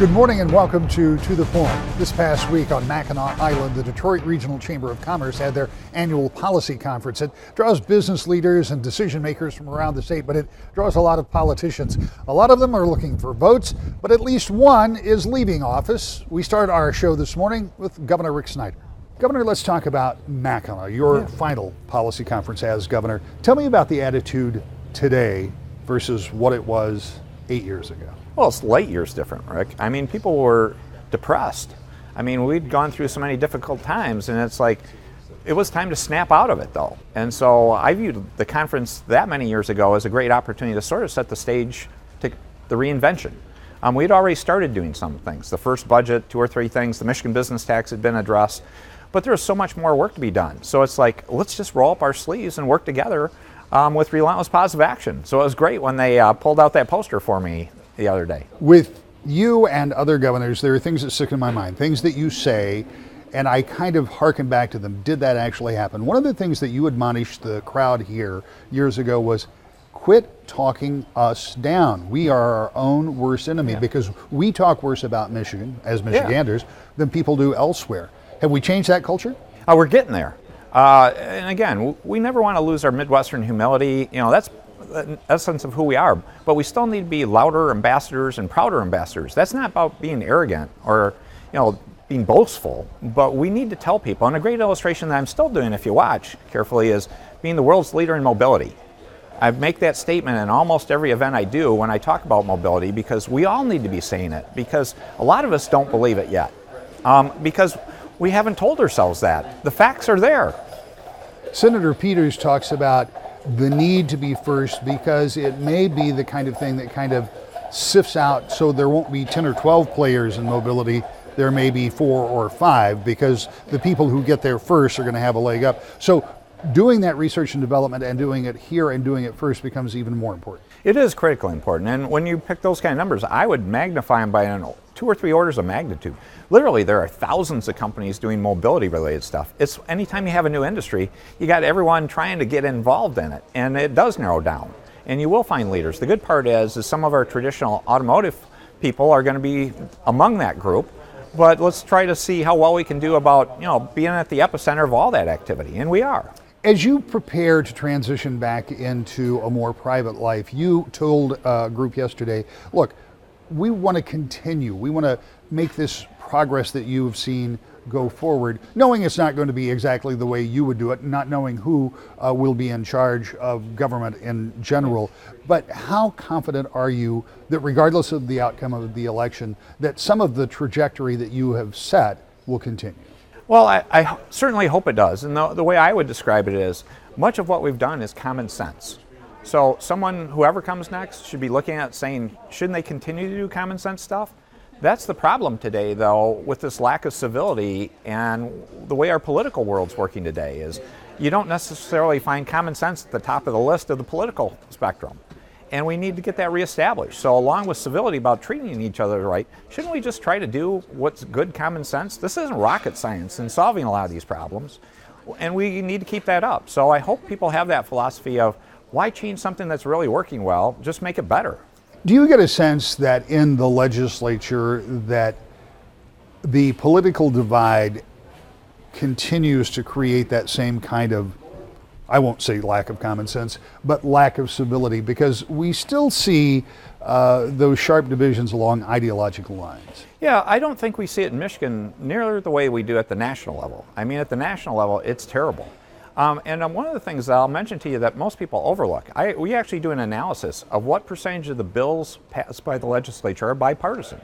Good morning and welcome to the Point. This past week on Mackinac Island, the Detroit Regional Chamber of Commerce had their annual policy conference. It draws business leaders and decision makers from around the state, but it draws a lot of politicians. A lot of them are looking for votes, but at least one is leaving office. We start our show this morning with Governor Rick Snyder. Governor, let's talk about Mackinac, your final policy conference as governor. Tell me about the attitude today versus what it was 8 years ago. Well, it's light years different, Rick. I mean, people were depressed. I mean, we'd gone through so many difficult times, and it's like, it was time to snap out of it, though. And so I viewed the conference that many years ago as a great opportunity to sort of set the stage to the reinvention. We'd already started doing some things. The first budget, 2 or 3 things, the Michigan business tax had been addressed, but there was so much more work to be done. So it's like, let's just roll up our sleeves and work together with relentless positive action. So it was great when they pulled out that poster for me the other day. With you and other governors, there are things that stick in my mind, things that you say, and I kind of hearken back to them. Did that actually happen? One of the things that you admonished the crowd here years ago was quit talking us down. We are our own worst enemy because we talk worse about Michigan as Michiganders than people do elsewhere. Have we changed that culture? We're getting there. And again, we never want to lose our Midwestern humility. You know, that's the essence of who we are, but we still need to be louder ambassadors and prouder ambassadors. That's not about being arrogant or, you know, being boastful, but we need to tell people, and a great illustration that I'm still doing if you watch carefully is being the world's leader in mobility. I make that statement in almost every event I do when I talk about mobility, because we all need to be saying it, because a lot of us don't believe it yet, because we haven't told ourselves that. The facts are there. Senator Peters talks about the need to be first because it may be the kind of thing that kind of sifts out, so there won't be 10 or 12 players in mobility. There may be 4 or 5 because the people who get there first are going to have a leg up. So doing that research and development and doing it here and doing it first becomes even more important. It is critically important, and when you pick those kind of numbers, I would magnify them by 2 or 3 orders of magnitude. Literally, there are thousands of companies doing mobility-related stuff. It's anytime you have a new industry, you got everyone trying to get involved in it, and it does narrow down. And you will find leaders. The good part is some of our traditional automotive people are going to be among that group, but let's try to see how well we can do about, you know, being at the epicenter of all that activity, and we are. As you prepare to transition back into a more private life, you told a group yesterday, look, we want to continue. We want to make this progress that you've seen go forward, knowing it's not going to be exactly the way you would do it, not knowing who will be in charge of government in general. But how confident are you that regardless of the outcome of the election, that some of the trajectory that you have set will continue? Well, I certainly hope it does. And the way I would describe it is much of what we've done is common sense. So whoever comes next, should be looking at saying, shouldn't they continue to do common sense stuff? That's the problem today, though, with this lack of civility and the way our political world's working today is you don't necessarily find common sense at the top of the list of the political spectrum. And we need to get that reestablished. So along with civility about treating each other right, shouldn't we just try to do what's good common sense? This isn't rocket science in solving a lot of these problems, and we need to keep that up. So I hope people have that philosophy of why change something that's really working well, just make it better. Do you get a sense that in the legislature that the political divide continues to create that same kind of, I won't say lack of common sense, but lack of civility, because we still see those sharp divisions along ideological lines? Yeah, I don't think we see it in Michigan nearly the way we do at the national level. I mean, at the national level, it's terrible. And one of the things that I'll mention to you that most people overlook, we actually do an analysis of what percentage of the bills passed by the legislature are bipartisan.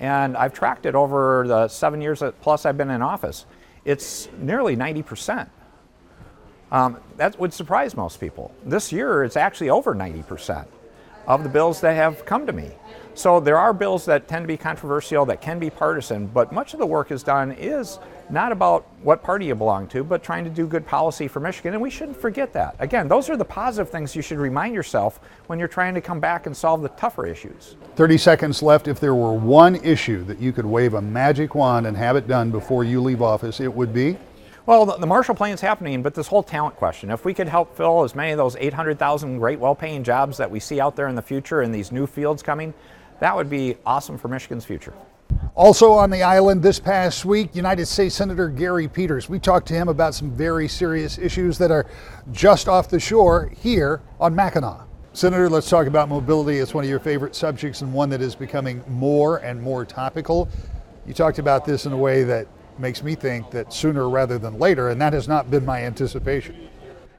And I've tracked it over the 7 years plus I've been in office. It's nearly 90%. That would surprise most people. This year, it's actually over 90% of the bills that have come to me. So there are bills that tend to be controversial, that can be partisan, but much of the work is done is not about what party you belong to, but trying to do good policy for Michigan, and we shouldn't forget that. Again, those are the positive things you should remind yourself when you're trying to come back and solve the tougher issues. 30 seconds left. If there were one issue that you could wave a magic wand and have it done before you leave office, it would be? Well, the Marshall Plan's happening, but this whole talent question, if we could help fill as many of those 800,000 great well-paying jobs that we see out there in the future in these new fields coming, that would be awesome for Michigan's future. Also on the island this past week, United States Senator Gary Peters. We talked to him about some very serious issues that are just off the shore here on Mackinac. Senator, let's talk about mobility. It's one of your favorite subjects and one that is becoming more and more topical. You talked about this in a way that makes me think that sooner rather than later, and that has not been my anticipation.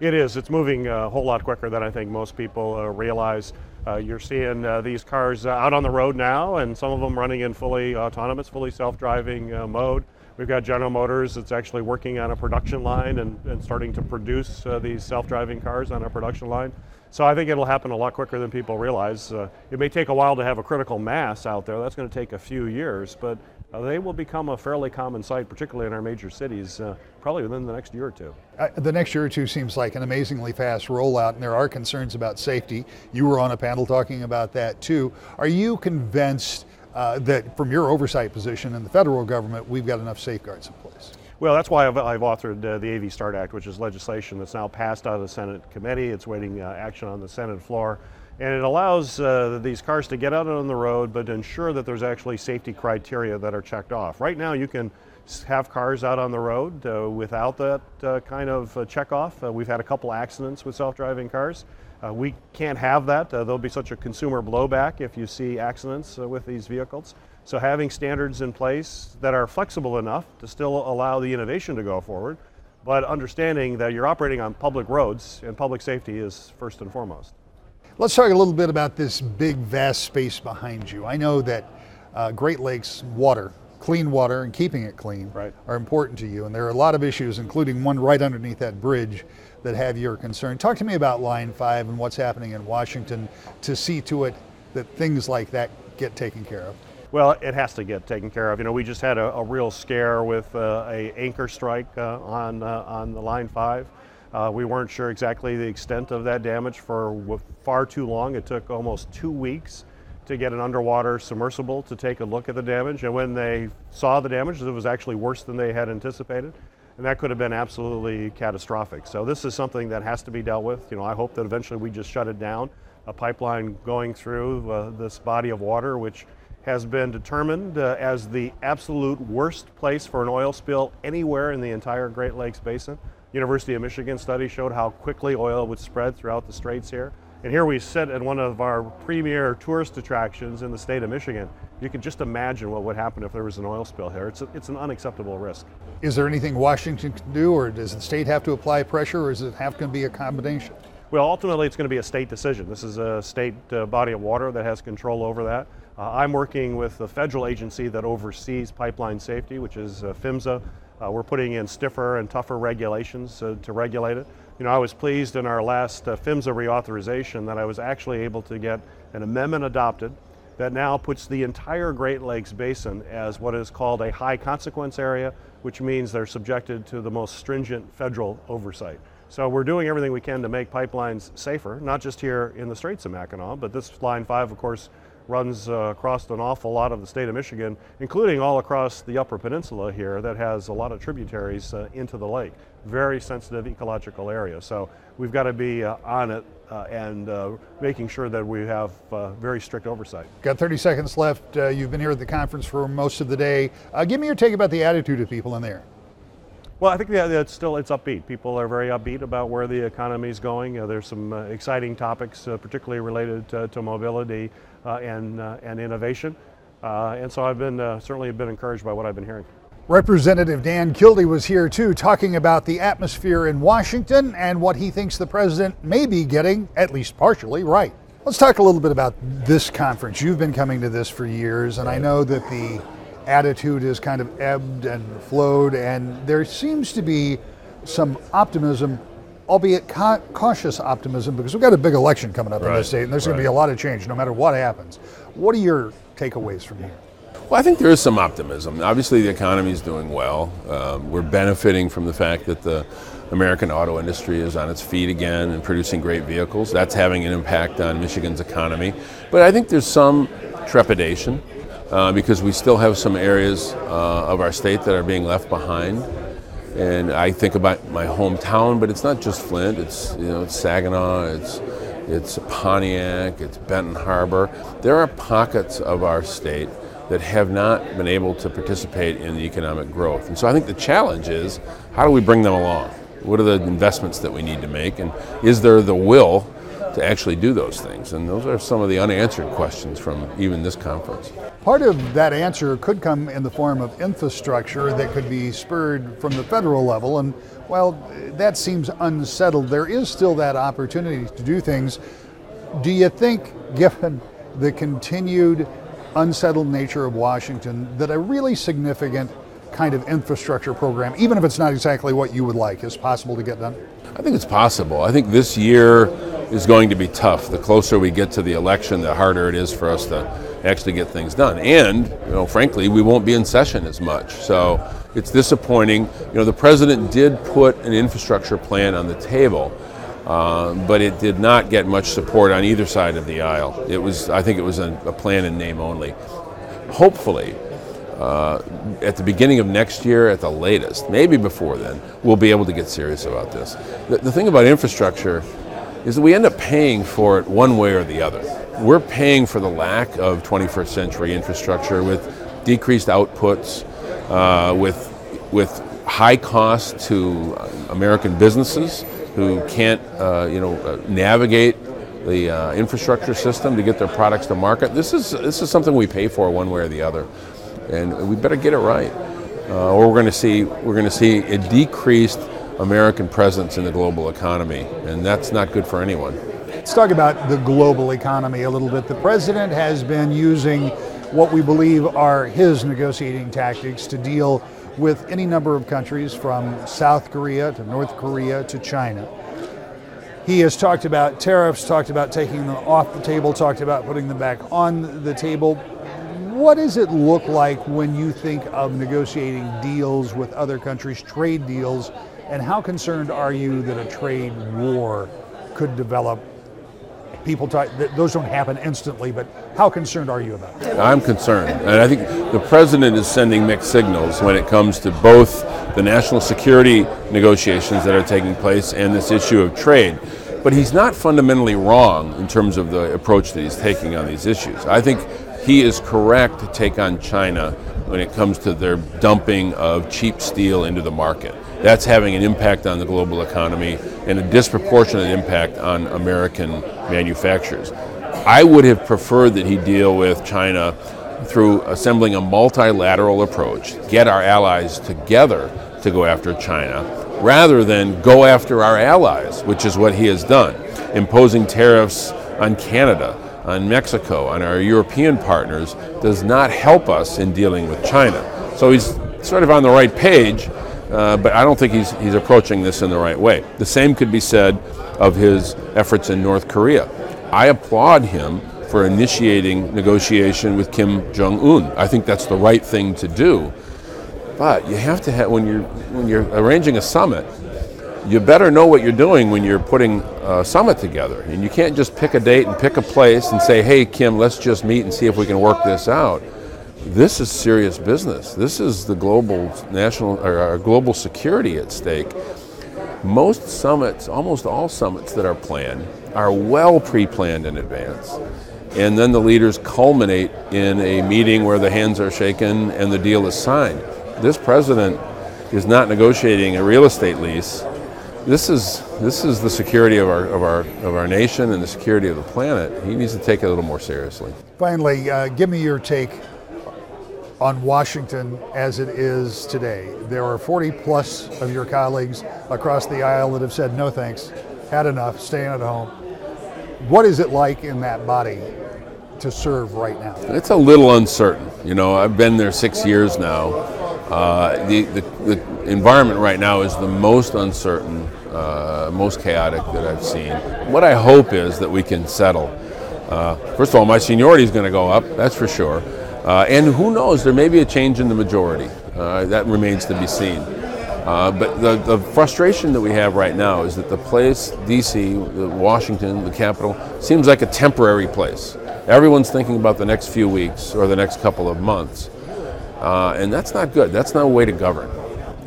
It is. It's moving a whole lot quicker than I think most people realize. You're seeing these cars out on the road now, and some of them running in fully autonomous, fully self-driving mode. We've got General Motors that's actually working on a production line and starting to produce these self-driving cars on a production line. So I think it'll happen a lot quicker than people realize. It may take a while to have a critical mass out there. That's going to take a few years, but they will become a fairly common sight, particularly in our major cities, probably within the next year or two. The next year or two seems like an amazingly fast rollout, and there are concerns about safety. You were on a panel talking about that too. Are you convinced that from your oversight position in the federal government, we've got enough safeguards in place? Well, that's why I've authored the AV START Act, which is legislation that's now passed out of the Senate committee. It's waiting action on the Senate floor. And it allows these cars to get out on the road, but ensure that there's actually safety criteria that are checked off. Right now, you can have cars out on the road without that kind of check off. We've had a couple accidents with self-driving cars. We can't have that. There'll be such a consumer blowback if you see accidents with these vehicles. So having standards in place that are flexible enough to still allow the innovation to go forward, but understanding that you're operating on public roads and public safety is first and foremost. Let's talk a little bit about this big, vast space behind you. I know that Great Lakes water, clean water and keeping it clean are important to you. And there are a lot of issues, including one right underneath that bridge, that have your concern. Talk to me about Line 5 and what's happening in Washington to see to it that things like that get taken care of. Well, it has to get taken care of. You know, we just had a real scare with a anchor strike on the Line 5. We weren't sure exactly the extent of that damage for far too long. It took almost 2 weeks to get an underwater submersible to take a look at the damage. And when they saw the damage, it was actually worse than they had anticipated. And that could have been absolutely catastrophic. So this is something that has to be dealt with. You know, I hope that eventually we just shut it down. A pipeline going through this body of water, which has been determined as the absolute worst place for an oil spill anywhere in the entire Great Lakes Basin. University of Michigan study showed how quickly oil would spread throughout the straits here. And here we sit at one of our premier tourist attractions in the state of Michigan. You can just imagine what would happen if there was an oil spill here. It's an unacceptable risk. Is there anything Washington can do, or does the state have to apply pressure, or is it going to be a combination? Well, ultimately it's going to be a state decision. This is a state body of water that has control over that. I'm working with the federal agency that oversees pipeline safety, which is PHMSA. We're putting in stiffer and tougher regulations to regulate it. You know, I was pleased in our last PHMSA reauthorization that I was actually able to get an amendment adopted that now puts the entire Great Lakes Basin as what is called a high consequence area, which means they're subjected to the most stringent federal oversight. So we're doing everything we can to make pipelines safer, not just here in the Straits of Mackinac, but this Line 5, of course, runs across an awful lot of the state of Michigan, including all across the Upper Peninsula here that has a lot of tributaries into the lake. Very sensitive ecological area. So we've got to be on it and making sure that we have very strict oversight. Got 30 seconds left. You've been here at the conference for most of the day. Give me your take about the attitude of people in there. Well, I think it's upbeat. People are very upbeat about where the economy is going. There's some exciting topics, particularly related to mobility and innovation. And so I've been certainly been encouraged by what I've been hearing. Representative Dan Kildee was here too, talking about the atmosphere in Washington and what he thinks the president may be getting, at least partially, right. Let's talk a little bit about this conference. You've been coming to this for years, and I know that the attitude has kind of ebbed and flowed, and there seems to be some optimism, albeit cautious optimism, because we've got a big election coming up in this state, and there's going to be a lot of change no matter what happens. What are your takeaways from here? Well, I think there is some optimism. Obviously, the economy is doing well. We're benefiting from the fact that the American auto industry is on its feet again and producing great vehicles. That's having an impact on Michigan's economy. But I think there's some trepidation because we still have some areas of our state that are being left behind. And I think about my hometown, but it's not just Flint. It's Saginaw, it's it's Pontiac, it's Benton Harbor. There are pockets of our state that have not been able to participate in the economic growth. And so I think the challenge is, how do we bring them along? What are the investments that we need to make? And is there the will to actually do those things? And those are some of the unanswered questions from even this conference. Part of that answer could come in the form of infrastructure that could be spurred from the federal level. And while that seems unsettled, there is still that opportunity to do things. Do you think, given the continued unsettled nature of Washington, that a really significant kind of infrastructure program, even if it's not exactly what you would like, is possible to get done? I think it's possible. I think this year is going to be tough. The closer we get to the election, the harder it is for us to actually get things done. And, frankly, we won't be in session as much. So it's disappointing. The president did put an infrastructure plan on the table, but it did not get much support on either side of the aisle. I think it was a plan in name only. Hopefully, at the beginning of next year at the latest, maybe before then, we'll be able to get serious about this. The thing about infrastructure is that we end up paying for it one way or the other. We're paying for the lack of 21st century infrastructure with decreased outputs, with high costs to American businesses who can't navigate the infrastructure system to get their products to market. This is something we pay for one way or the other, and we better get it right, or we're going to see a decreased American presence in the global economy, and that's not good for anyone. Let's talk about the global economy a little bit. The president has been using what we believe are his negotiating tactics to deal with any number of countries, from South Korea to North Korea to China. He has talked about tariffs, talked about taking them off the table, talked about putting them back on the table. What does it look like when you think of negotiating deals with other countries, trade deals, and how concerned are you that a trade war could develop? People talk, those don't happen instantly, but how concerned are you about it? I'm concerned, and I think the president is sending mixed signals when it comes to both the national security negotiations that are taking place and this issue of trade. But he's not fundamentally wrong in terms of the approach that he's taking on these issues. I think he is correct to take on China when it comes to their dumping of cheap steel into the market. That's having an impact on the global economy and a disproportionate impact on American manufacturers. I would have preferred that he deal with China through assembling a multilateral approach, get our allies together to go after China, rather than go after our allies, which is what he has done, imposing tariffs on Canada, on Mexico, on our European partners, does not help us in dealing with China. So he's sort of on the right page, but I don't think he's approaching this in the right way. The same could be said of his efforts in North Korea. I applaud him for initiating negotiation with Kim Jong-un. I think that's the right thing to do. But you have to have, when you're arranging a summit, you better know what you're doing when you're putting a summit together. And you can't just pick a date and pick a place and say, hey, Kim, let's just meet and see if we can work this out. This is serious business. This is the global global security at stake. Most summits, almost all summits that are planned, are well pre-planned in advance. And then the leaders culminate in a meeting where the hands are shaken and the deal is signed. This president is not negotiating a real estate lease. This is the security of our nation and the security of the planet. He needs to take it a little more seriously. Finally, give me your take on Washington as it is today. There are 40 plus of your colleagues across the aisle that have said, no thanks, had enough, staying at home. What is it like in that body to serve right now? It's a little uncertain. I've been there 6 years now. The environment right now is the most uncertain, most chaotic that I've seen. What I hope is that we can settle. First of all, my seniority is going to go up, that's for sure. And who knows, there may be a change in the majority. That remains to be seen. But the frustration that we have right now is that the place, D.C., Washington, the Capitol, seems like a temporary place. Everyone's thinking about the next few weeks or the next couple of months. And that's not good. That's not a way to govern.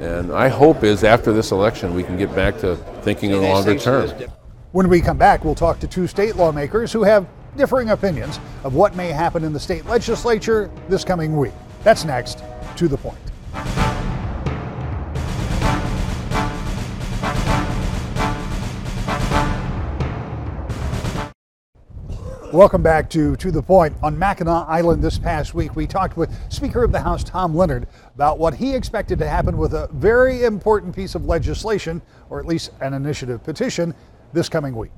And I hope is after this election we can get back to thinking in the longer term. When we come back, we'll talk to two state lawmakers who have differing opinions of what may happen in the state legislature this coming week. That's next. To the point. Welcome back to the Point. On Mackinac Island this past week, we talked with Speaker of the House Tom Leonard about what he expected to happen with a very important piece of legislation, or at least an initiative petition, this coming week.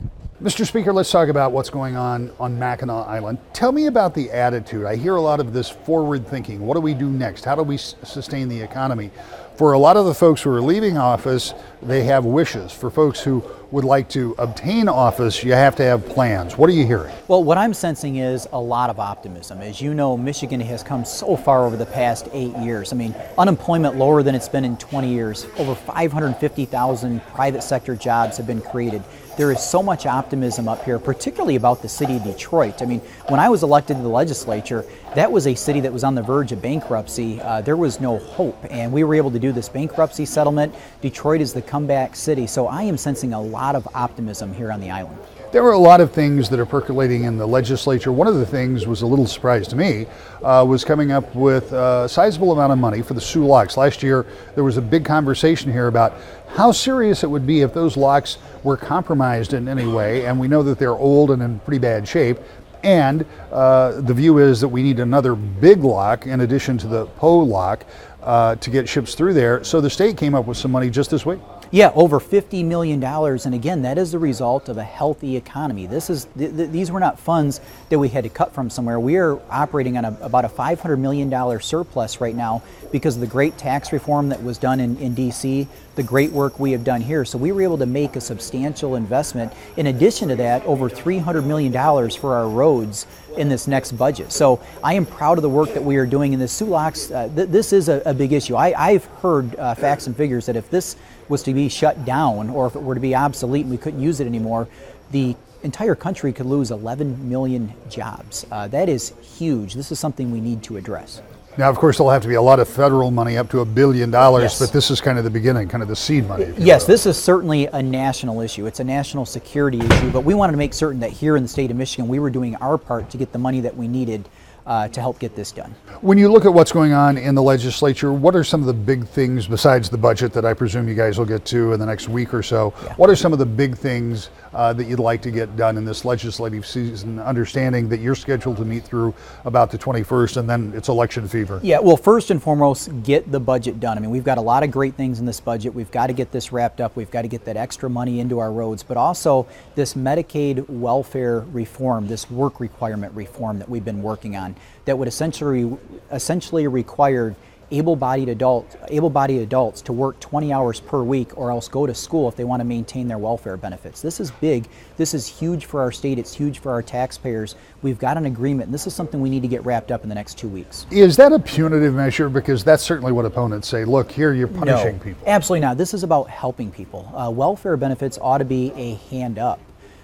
Mr. Speaker, let's talk about what's going on Mackinac Island. Tell me about the attitude. I hear a lot of this forward thinking. What do we do next? How do we sustain the economy? For a lot of the folks who are leaving office, they have wishes. For folks who would like to obtain office, you have to have plans. What are you hearing? Well, what I'm sensing is a lot of optimism. As you know, Michigan has come so far over the past 8 years. I mean, unemployment lower than it's been in 20 years. Over 550,000 private sector jobs have been created. There is so much optimism up here, particularly about the city of Detroit. I mean, when I was elected to the legislature, that was a city that was on the verge of bankruptcy. There was no hope, and we were able to do this bankruptcy settlement. Detroit is the comeback city, so I am sensing a lot of optimism here on the island. There were a lot of things that are percolating in the legislature. One of the things was a little surprise to me, was coming up with a sizable amount of money for the Soo locks. Last year, there was a big conversation here about how serious it would be if those locks were compromised in any way, and we know that they're old and in pretty bad shape. And the view is that we need another big lock in addition to the PO lock to get ships through there. So the state came up with some money just this week. Yeah, over $50 million, and again, that is the result of a healthy economy. These were not funds that we had to cut from somewhere. We are operating on about a $500 million surplus right now because of the great tax reform that was done in D.C., the great work we have done here. So we were able to make a substantial investment. In addition to that, over $300 million for our roads in this next budget. So I am proud of the work that we are doing in the Soo locks. This is a big issue. I've heard facts and figures that if this was to be shut down, or if it were to be obsolete and we couldn't use it anymore, the entire country could lose 11 million jobs. That is huge. This is something we need to address. Now, of course, there'll have to be a lot of federal money, up to $1 billion, Yes. But this is kind of the beginning, kind of the seed money. Yes, this is certainly a national issue. It's a national security issue, but we wanted to make certain that here in the state of Michigan, we were doing our part to get the money that we needed to help get this done. When you look at what's going on in the legislature, what are some of the big things besides the budget that I presume you guys will get to in the next week or so? Yeah. What are some of the big things that you'd like to get done in this legislative season, understanding that you're scheduled to meet through about the 21st and then it's election fever? Yeah, well, first and foremost, get the budget done. I mean, we've got a lot of great things in this budget. We've got to get this wrapped up. We've got to get that extra money into our roads, but also this Medicaid welfare reform, this work requirement reform that we've been working on, that would essentially require able-bodied adults to work 20 hours per week or else go to school if they want to maintain their welfare benefits. This is big. This is huge for our state. It's huge for our taxpayers. We've got an agreement, and this is something we need to get wrapped up in the next 2 weeks. Is that a punitive measure? Because that's certainly what opponents say. Look, here you're punishing people. Absolutely not. This is about helping people. Welfare benefits ought to be a hand up.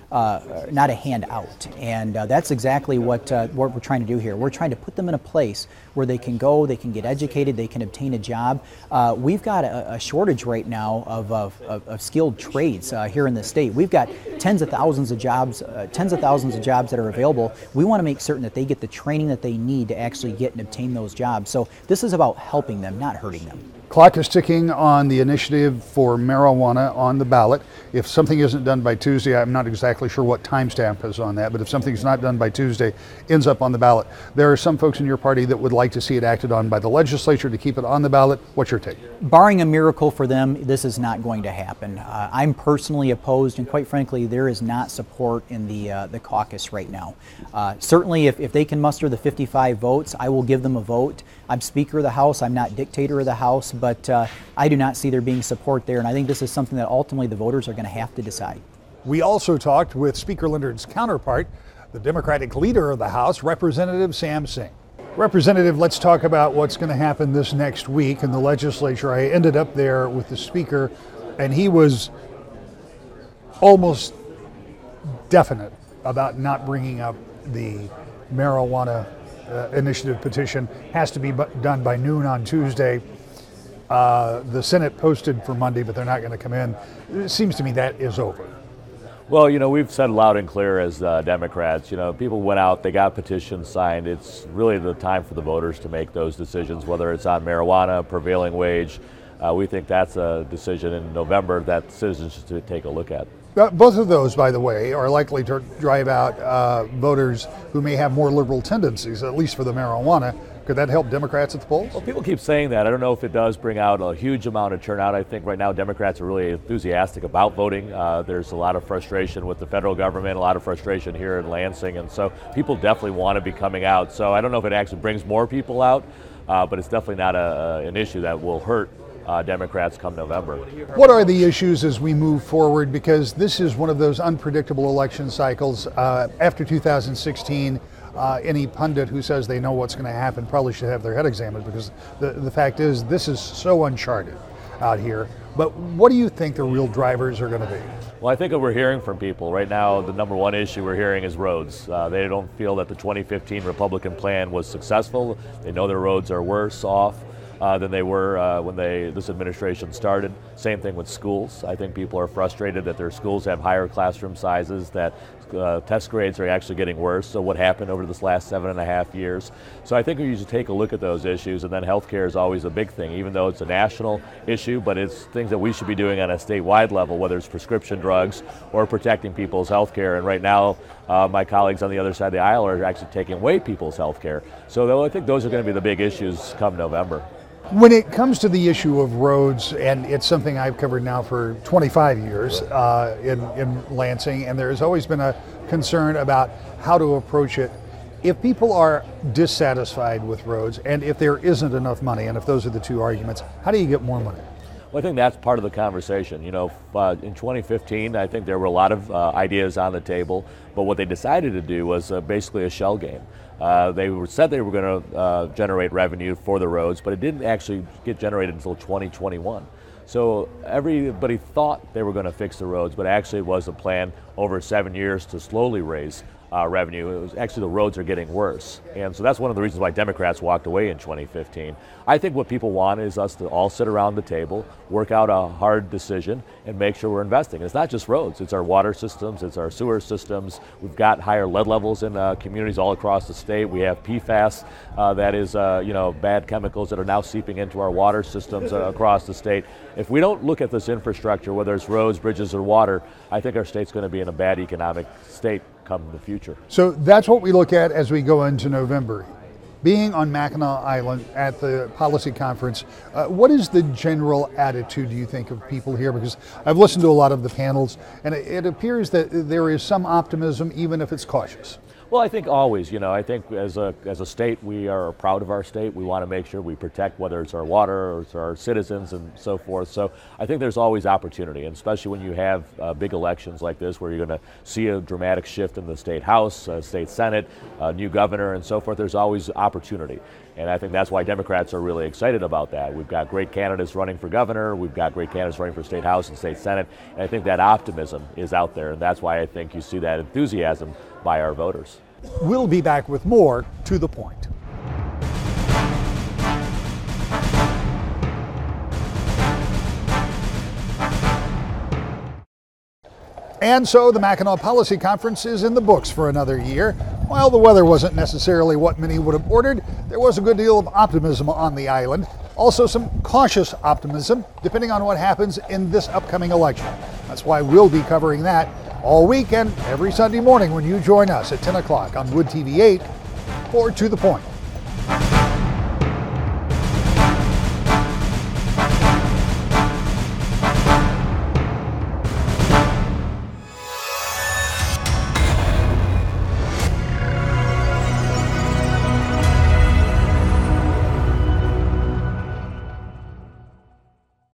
Not a handout, and that's exactly what we're trying to do here. We're trying to put them in a place where they can go, they can get educated, they can obtain a job. We've got a shortage right now of skilled trades here in the state. We've got tens of thousands of jobs that are available. We want to make certain that they get the training that they need to actually get and obtain those jobs. So this is about helping them, not hurting them. Clock is ticking on the initiative for marijuana on the ballot. If something isn't done by Tuesday, I'm not exactly sure what timestamp is on that, but if something's not done by Tuesday, ends up on the ballot. There are some folks in your party that would like to see it acted on by the legislature to keep it on the ballot. What's your take? Barring a miracle for them, this is not going to happen. I'm personally opposed, and quite frankly, there is not support in the caucus right now. Certainly, if they can muster the 55 votes, I will give them a vote. I'm Speaker of the House. I'm not dictator of the House, but I do not see there being support there, and I think this is something that ultimately the voters are going to have to decide. We also talked with Speaker Leonard's counterpart, the Democratic leader of the House, Representative Sam Singh. Representative, let's talk about what's going to happen this next week in the legislature. I ended up there with the Speaker, and he was almost definite about not bringing up the marijuana initiative petition. Has to be done by noon on Tuesday. The Senate posted for Monday, but they're not going to come in. It seems to me that is over. Well, we've said loud and clear as Democrats, people went out, they got petitions signed. It's really the time for the voters to make those decisions, whether it's on marijuana, prevailing wage. We think that's a decision in November that citizens should take a look at. Both of those, by the way, are likely to drive out voters who may have more liberal tendencies, at least for the marijuana. Could that help Democrats at the polls? Well, people keep saying that. I don't know if it does bring out a huge amount of turnout. I think right now Democrats are really enthusiastic about voting. There's a lot of frustration with the federal government, a lot of frustration here in Lansing, and so people definitely want to be coming out. So I don't know if it actually brings more people out, but it's definitely not an issue that will hurt Democrats come November. What are the issues as we move forward? Because this is one of those unpredictable election cycles. After 2016, any pundit who says they know what's going to happen probably should have their head examined, because the fact is this is so uncharted out here. But what do you think the real drivers are going to be? Well, I think what we're hearing from people right now, the number one issue we're hearing is roads. They don't feel that the 2015 Republican plan was successful. They know their roads are worse off than they were when this administration started. Same thing with schools. I think people are frustrated that their schools have higher classroom sizes, that test grades are actually getting worse. So what happened over this last 7.5 years? So I think we need to take a look at those issues, and then healthcare is always a big thing, even though it's a national issue, but it's things that we should be doing on a statewide level, whether it's prescription drugs or protecting people's healthcare. And right now, my colleagues on the other side of the aisle are actually taking away people's healthcare. So I think those are going to be the big issues come November. When it comes to the issue of roads, and it's something I've covered now for 25 years in Lansing, and there's always been a concern about how to approach it. If people are dissatisfied with roads, and if there isn't enough money, and if those are the two arguments, how do you get more money? Well, I think that's part of the conversation. In 2015, I think there were a lot of ideas on the table, but what they decided to do was basically a shell game. They said they were going to generate revenue for the roads, but it didn't actually get generated until 2021. So everybody thought they were going to fix the roads, but actually it was a plan over 7 years to slowly raise revenue. It was actually the roads are getting worse. And so that's one of the reasons why Democrats walked away in 2015. I think what people want is us to all sit around the table, work out a hard decision, and make sure we're investing. It's not just roads, it's our water systems, it's our sewer systems. We've got higher lead levels in communities all across the state. We have PFAS, that is bad chemicals that are now seeping into our water systems across the state. If we don't look at this infrastructure, whether it's roads, bridges, or water, I think our state's going to be in a bad economic state come the future. So that's what we look at as we go into November. Being on Mackinac Island at the policy conference, what is the general attitude, do you think, of people here? Because I've listened to a lot of the panels, and it appears that there is some optimism, even if it's cautious. Well, I think always, I think as a state, we are proud of our state. We want to make sure we protect whether it's our water or it's our citizens and so forth. So I think there's always opportunity, and especially when you have big elections like this where you're going to see a dramatic shift in the state house, state senate, new governor and so forth, there's always opportunity. And I think that's why Democrats are really excited about that. We've got great candidates running for governor. We've got great candidates running for state house and state senate. And I think that optimism is out there. And that's why I think you see that enthusiasm by our voters. We'll be back with more To the Point. And so the Mackinac Policy Conference is in the books for another year. While the weather wasn't necessarily what many would have ordered, there was a good deal of optimism on the island. Also some cautious optimism, depending on what happens in this upcoming election. That's why we'll be covering that all week and every Sunday morning when you join us at 10 o'clock on Wood TV 8 for To the Point.